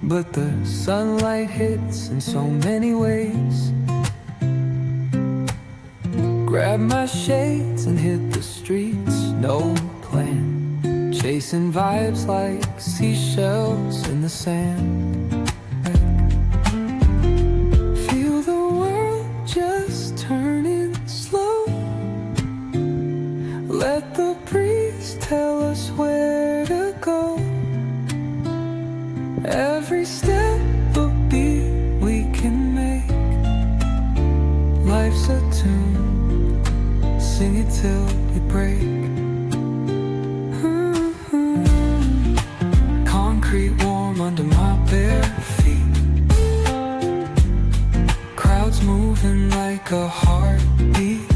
but the sunlight hits in so many ways. Grab my shades and hit the streets, no plan, chasing vibes like seashells in the sand. Feel the world just turning slow. Let the breeze tell us where to go. Every step a beat we can make. Life's a tune, sing it till we break. Concrete warm under my bare feet. Crowds moving like a heartbeat.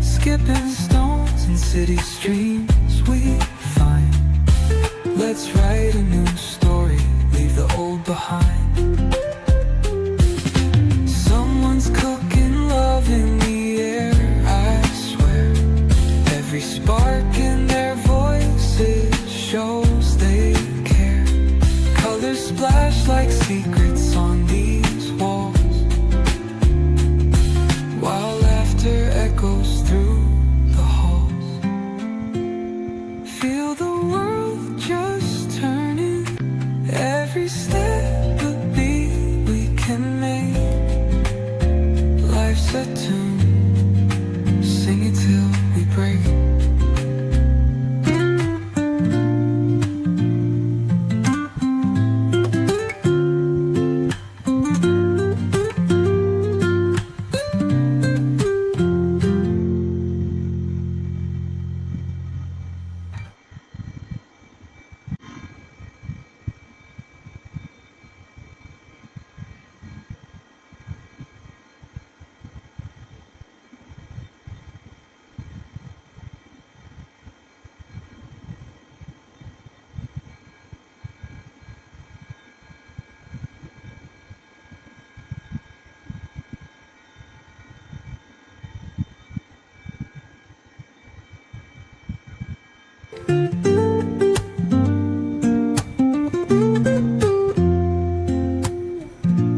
Skipping stones in city streams we find. Let's write a new story, leave the old behind. Someone's cooking love in the air, I swear. Every spark in their voices shows they care. Colors splash like secrets on these walls, while laughter echoes through the halls. Feel the world just turning. Every step a beat we can make. Life's a tune, sing it till we break.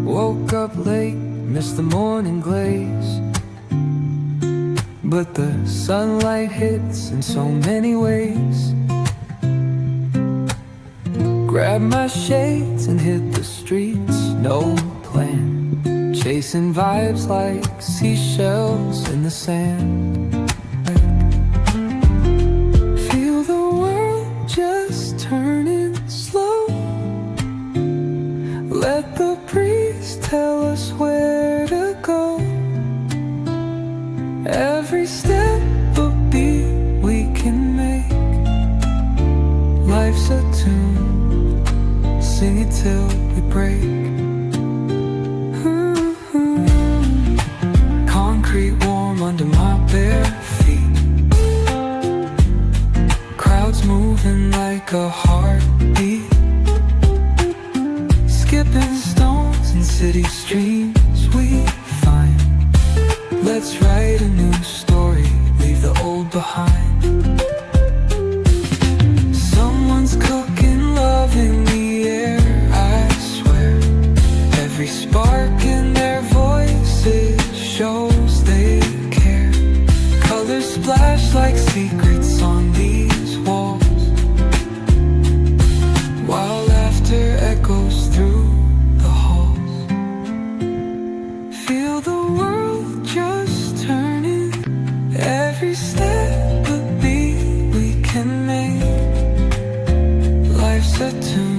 Woke up late, missed the morning glaze, but the sunlight hits in so many ways. Grab my shades and hit the streets, no plan, chasing vibes like seashells in the sand. Feel the world just turning slow. Let the breeze tell us where to go. Every step a beat we can make. Life's a tune, sing it till we break. Concrete warm under my bare feet. Crowds moving like a heartbeat. Skipping stones in city streams we find. Let's write a new story, leave the old behind. Someone's cooking love in the air, I swear. Every spark in their voices shows they care. Colors splash like secrets on these walls, while laughter echoes through the halls. Feel the world just turning. Every step a beat we can make. Life's a tune.